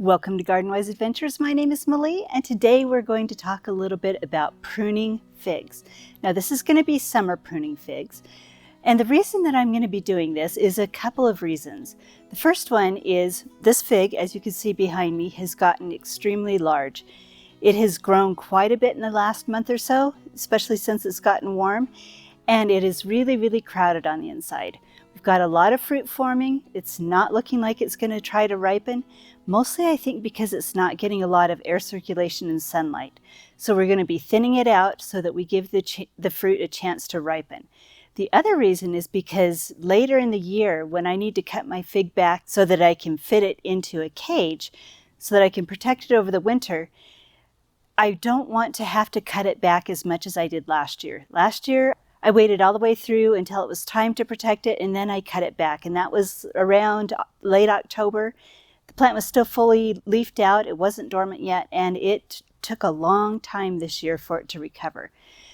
Welcome to Garden Wise Adventures. My name is Malie, and today we're going to talk a little bit about pruning figs. Now this is going to be summer pruning figs, and the reason that I'm going to be doing this is a couple of reasons. The first one is this fig, as you can see behind me, has gotten extremely large. It has grown quite a bit in the last month or so, especially since it's gotten warm, and it is really crowded on the inside. We've got a lot of fruit forming. It's not looking like it's going to try to ripen, mostly I think because it's not getting a lot of air circulation and sunlight. So we're going to be thinning it out so that we give the fruit a chance to ripen. The other reason is because later in the year, when I need to cut my fig back so that I can fit it into a cage, so that I can protect it over the winter, I don't want to have to cut it back as much as I did last year. Last year, I waited all the way through until it was time to protect it, and then I cut it back, and that was around late October. The plant was still fully leafed out, it wasn't dormant yet, and it took a long time this year for it to recover.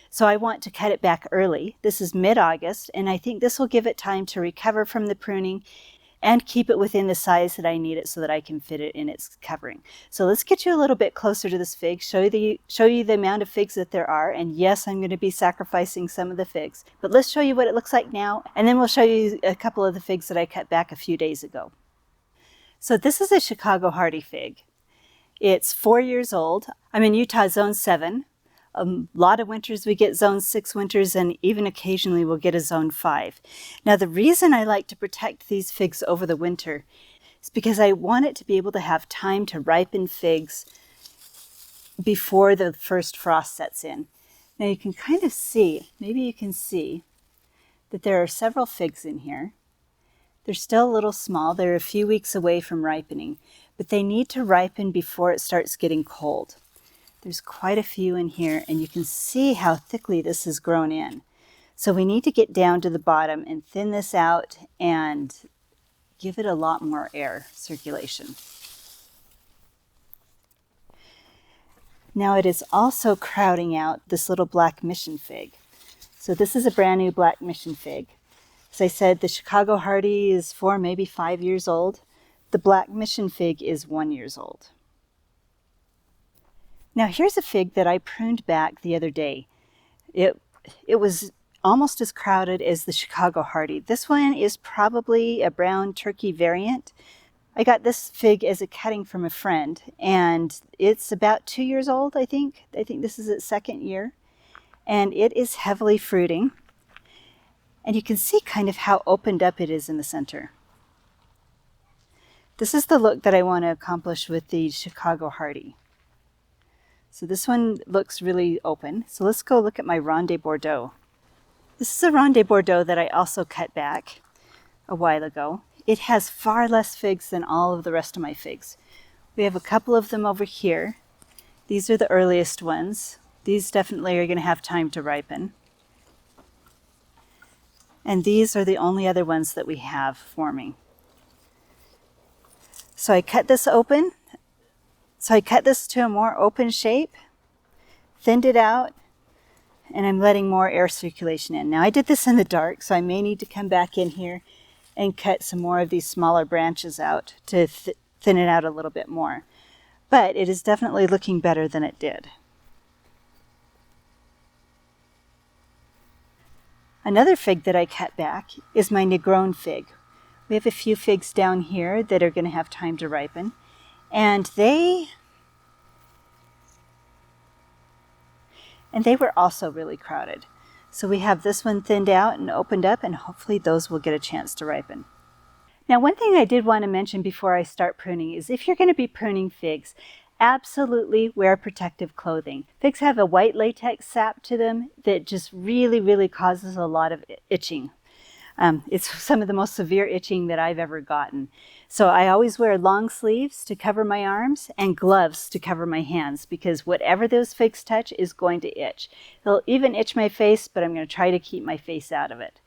So I want to cut it back early. This is mid-August, and I think this will give it time to recover from the pruning and keep it within the size that I need it so that I can fit it in its covering. So let's get you a little bit closer to this fig, show you the amount of figs that there are, and yes, I'm going to be sacrificing some of the figs, but let's show you what it looks like now, and then we'll show you a couple of the figs that I cut back a few days ago. So this is a Chicago hardy fig. It's 4 years old. I'm in Utah zone 7. A lot of winters we get zone 6 winters, and even occasionally we'll get a zone 5. Now the reason I like to protect these figs over the winter is because I want it to be able to have time to ripen figs before the first frost sets in. Now you can kind of see, maybe you can see, that there are several figs in here. They're still a little small. They're a few weeks away from ripening, but they need to ripen before it starts getting cold. There's quite a few in here, and you can see how thickly this has grown in. So we need to get down to the bottom and thin this out and give it a lot more air circulation. Now it is also crowding out this little black mission fig. So this is a brand new black mission fig. As I said, the Chicago hardy is 4, maybe 5 years old. The black mission fig is 1 year old. Now here's a fig that I pruned back the other day. It was almost as crowded as the Chicago hardy. This one is probably a brown turkey variant. I got this fig as a cutting from a friend, and it's about 2 years old, I think. I think this is its 2nd year. And it is heavily fruiting. And you can see kind of how opened up it is in the center. This is the look that I want to accomplish with the Chicago hardy. So this one looks really open. So let's go look at my Ronde De Bordeaux. This is a Ronde De Bordeaux that I also cut back a while ago. It has far less figs than all of the rest of my figs. We have a couple of them over here. These are the earliest ones. These definitely are going to have time to ripen. And these are the only other ones that we have forming. So I cut this open. So I cut this to a more open shape, thinned it out, and I'm letting more air circulation in. Now I did this in the dark, so I may need to come back in here and cut some more of these smaller branches out to thin it out a little bit more. But it is definitely looking better than it did. Another fig that I cut back is my Negronne fig. We have a few figs down here that are going to have time to ripen. And they were also really crowded. So we have this one thinned out and opened up, and hopefully those will get a chance to ripen. Now one thing I did want to mention before I start pruning is if you're going to be pruning figs, absolutely wear protective clothing. Figs have a white latex sap to them that just really causes a lot of itching. It's some of the most severe itching that I've ever gotten. So I always wear long sleeves to cover my arms and gloves to cover my hands, because whatever those figs touch is going to itch. They'll even itch my face, but I'm going to try to keep my face out of it.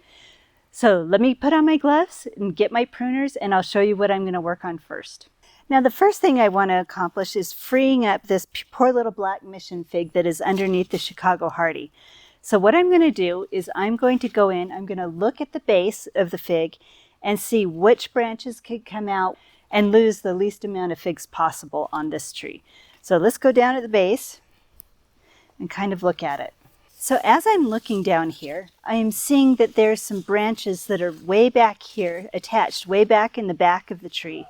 So let me put on my gloves and get my pruners, and I'll show you what I'm going to work on first. Now the first thing I want to accomplish is freeing up this poor little black mission fig that is underneath the Chicago hardy. So what I'm going to do is I'm going to go in, I'm going to look at the base of the fig and see which branches could come out and lose the least amount of figs possible on this tree. So let's go down at the base and kind of look at it. So as I'm looking down here, I am seeing that there's some branches that are way back here, attached way back in the back of the tree,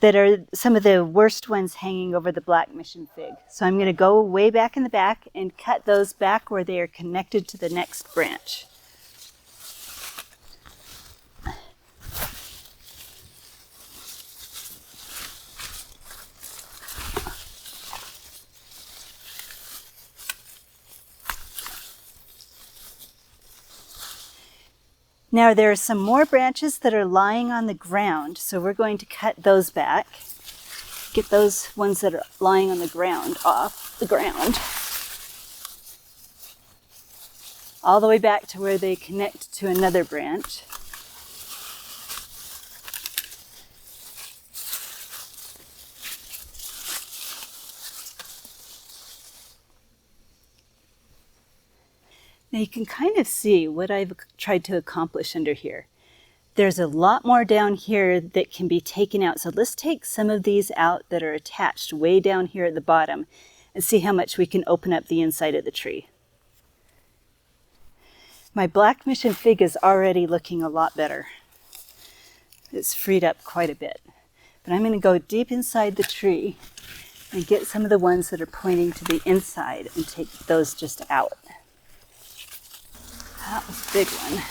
that are some of the worst ones hanging over the black mission fig. So I'm going to go way back in the back and cut those back where they are connected to the next branch. Now there are some more branches that are lying on the ground, so we're going to cut those back. Get those ones that are lying on the ground off the ground. All the way back to where they connect to another branch. Now you can kind of see what I've tried to accomplish under here. There's a lot more down here that can be taken out. So let's take some of these out that are attached way down here at the bottom and see how much we can open up the inside of the tree. My black mission fig is already looking a lot better. It's freed up quite a bit. But I'm going to go deep inside the tree and get some of the ones that are pointing to the inside and take those just out. That was a big one.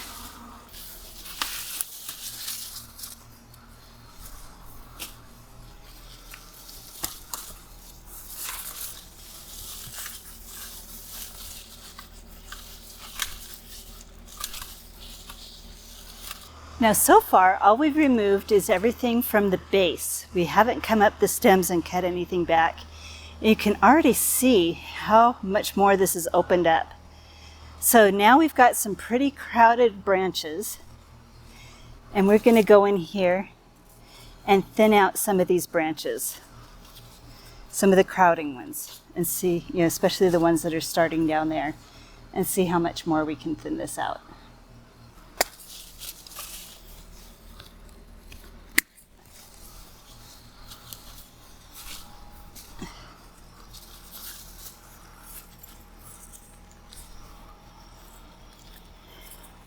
Now so far, all we've removed is everything from the base. We haven't come up the stems and cut anything back. And you can already see how much more this has opened up. So now we've got some pretty crowded branches, and we're going to go in here and thin out some of these branches, some of the crowding ones, and see, especially the ones that are starting down there, and see how much more we can thin this out.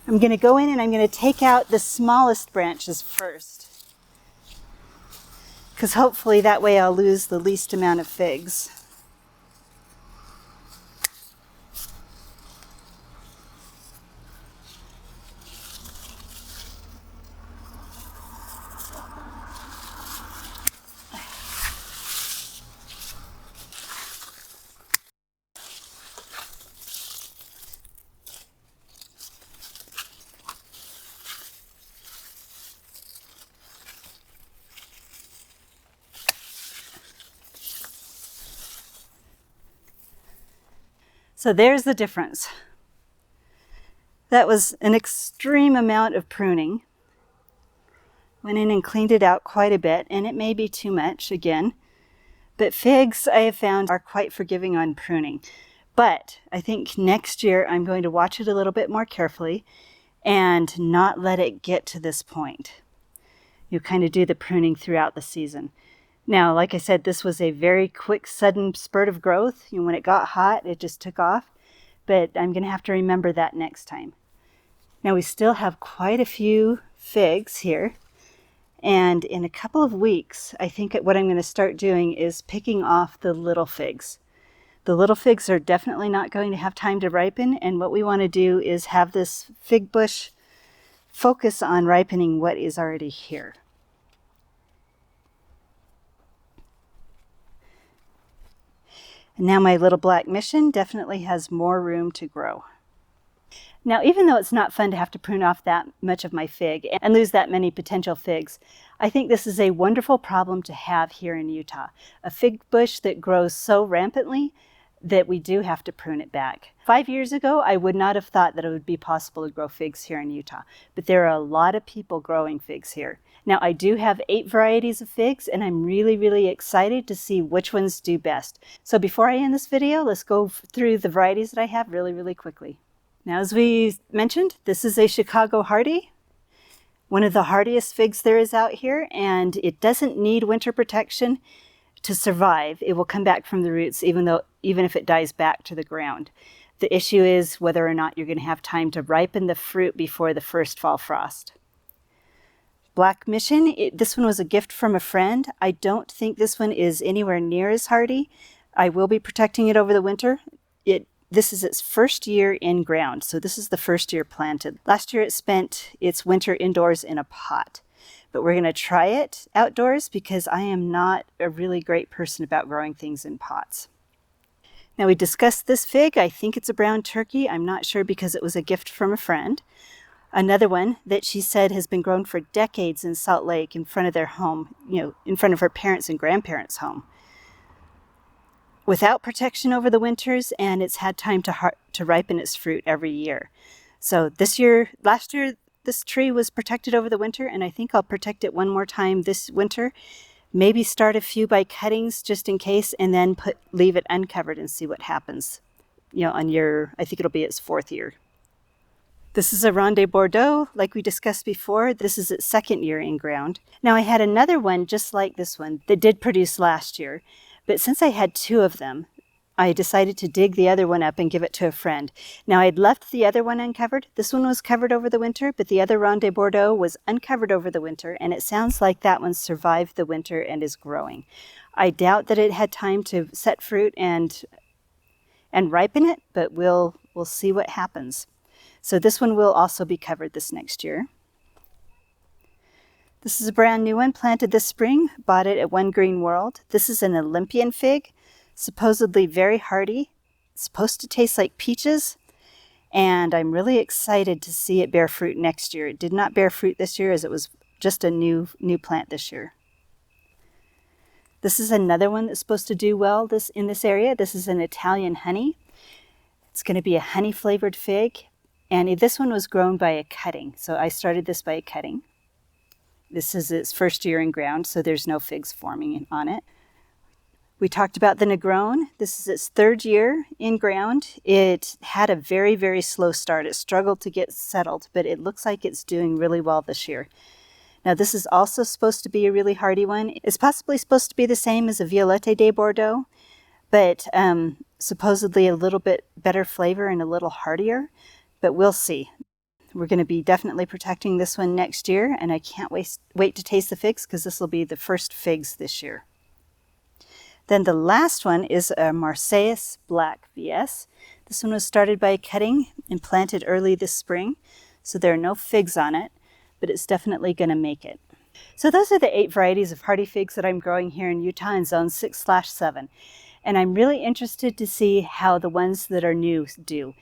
I'm going to go in and I'm going to take out the smallest branches first, because hopefully that way I'll lose the least amount of figs. So there's the difference. That was an extreme amount of pruning. Went in and cleaned it out quite a bit, and it may be too much again. But figs, I have found, are quite forgiving on pruning. But I think next year I'm going to watch it a little bit more carefully and not let it get to this point. You kind of do the pruning throughout the season. Now, like I said, this was a very quick, sudden spurt of growth. When it got hot, it just took off. But I'm going to have to remember that next time. Now, we still have quite a few figs here. And in a couple of weeks, I think what I'm going to start doing is picking off the little figs. The little figs are definitely not going to have time to ripen. And what we want to do is have this fig bush focus on ripening what is already here. And now my little black mission definitely has more room to grow. Now, even though it's not fun to have to prune off that much of my fig and lose that many potential figs, I think this is a wonderful problem to have here in Utah. A fig bush that grows so rampantly that we do have to prune it back. 5 years ago, I would not have thought that it would be possible to grow figs here in Utah, but there are a lot of people growing figs here. Now, I do have 8 varieties of figs, and I'm really excited to see which ones do best. So before I end this video, let's go through the varieties that I have really quickly. Now, as we mentioned, this is a Chicago Hardy. one of the hardiest figs there is out here, and it doesn't need winter protection to survive. It will come back from the roots even if it dies back to the ground. The issue is whether or not you're going to have time to ripen the fruit before the first fall frost. Black Mission, this one was a gift from a friend. I don't think this one is anywhere near as hardy. I will be protecting it over the winter. This is its first year in ground, so this is the first year planted. Last year it spent its winter indoors in a pot. But we're going to try it outdoors because I am not a really great person about growing things in pots. Now, we discussed this fig. I think it's a brown turkey. I'm not sure because it was a gift from a friend. Another one that she said has been grown for decades in Salt Lake in front of their home, in front of her parents' and grandparents' home. Without protection over the winters, and it's had time to ripen its fruit every year. So last year, this tree was protected over the winter, and I think I'll protect it one more time this winter. Maybe start a few by cuttings just in case, and then leave it uncovered and see what happens. I think it'll be its 4th year. This is a Ronde De Bordeaux, like we discussed before. This is its 2nd year in ground. Now, I had another one just like this one that did produce last year, but since I had 2 of them, I decided to dig the other one up and give it to a friend. Now, I'd left the other one uncovered. This one was covered over the winter, but the other Ronde De Bordeaux was uncovered over the winter, and it sounds like that one survived the winter and is growing. I doubt that it had time to set fruit and ripen it, but we'll see what happens. So this one will also be covered this next year. This is a brand new one, planted this spring, bought it at One Green World. This is an Olympian fig, supposedly very hardy. It's supposed to taste like peaches, and I'm really excited to see it bear fruit next year. It did not bear fruit this year as it was just a new plant this year. This is another one that's supposed to do well in this area. This is an Italian honey. It's going to be a honey-flavored fig, and this one was grown by a cutting. So I started this by a cutting. This is its 1st year in ground, so there's no figs forming on it. We talked about the Negronne. This is its 3rd year in ground. It had a very, very slow start. It struggled to get settled, but it looks like it's doing really well this year. Now, this is also supposed to be a really hardy one. It's possibly supposed to be the same as a Violette de Bordeaux, but supposedly a little bit better flavor and a little hardier, but we'll see. We're going to be definitely protecting this one next year, and I can't wait to taste the figs because this will be the first figs this year. Then the last one is a Marseilles Black VS. This one was started by cutting and planted early this spring, so there are no figs on it, but it's definitely going to make it. So those are the 8 varieties of hardy figs that I'm growing here in Utah in zone 6/7. And I'm really interested to see how the ones that are new do.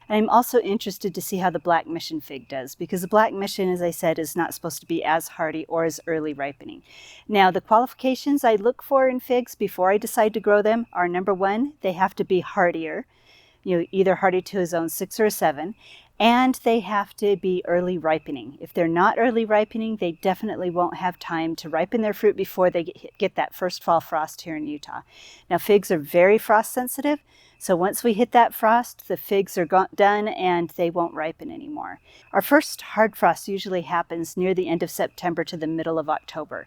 And I'm also interested to see how the Black Mission fig does, because the Black Mission, as I said, is not supposed to be as hardy or as early ripening. Now, the qualifications I look for in figs before I decide to grow them are, number 1, they have to be hardier, either hardy to a zone 6 or a 7, and they have to be early ripening. If they're not early ripening, they definitely won't have time to ripen their fruit before they get that first fall frost here in Utah. Now, figs are very frost sensitive, so once we hit that frost, the figs are done and they won't ripen anymore. Our first hard frost usually happens near the end of September to the middle of October.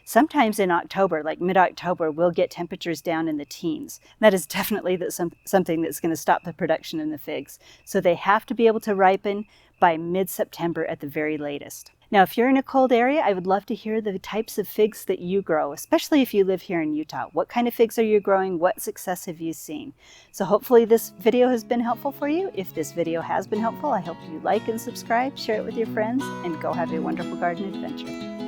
Sometimes in October, like mid-October, we'll get temperatures down in the teens. That is definitely something that's going to stop the production in the figs. So they have to be able to ripen by mid-September at the very latest. Now, if you're in a cold area, I would love to hear the types of figs that you grow, especially if you live here in Utah. What kind of figs are you growing? What success have you seen? So hopefully this video has been helpful for you. If this video has been helpful, I hope you like and subscribe, share it with your friends, and go have a wonderful garden adventure.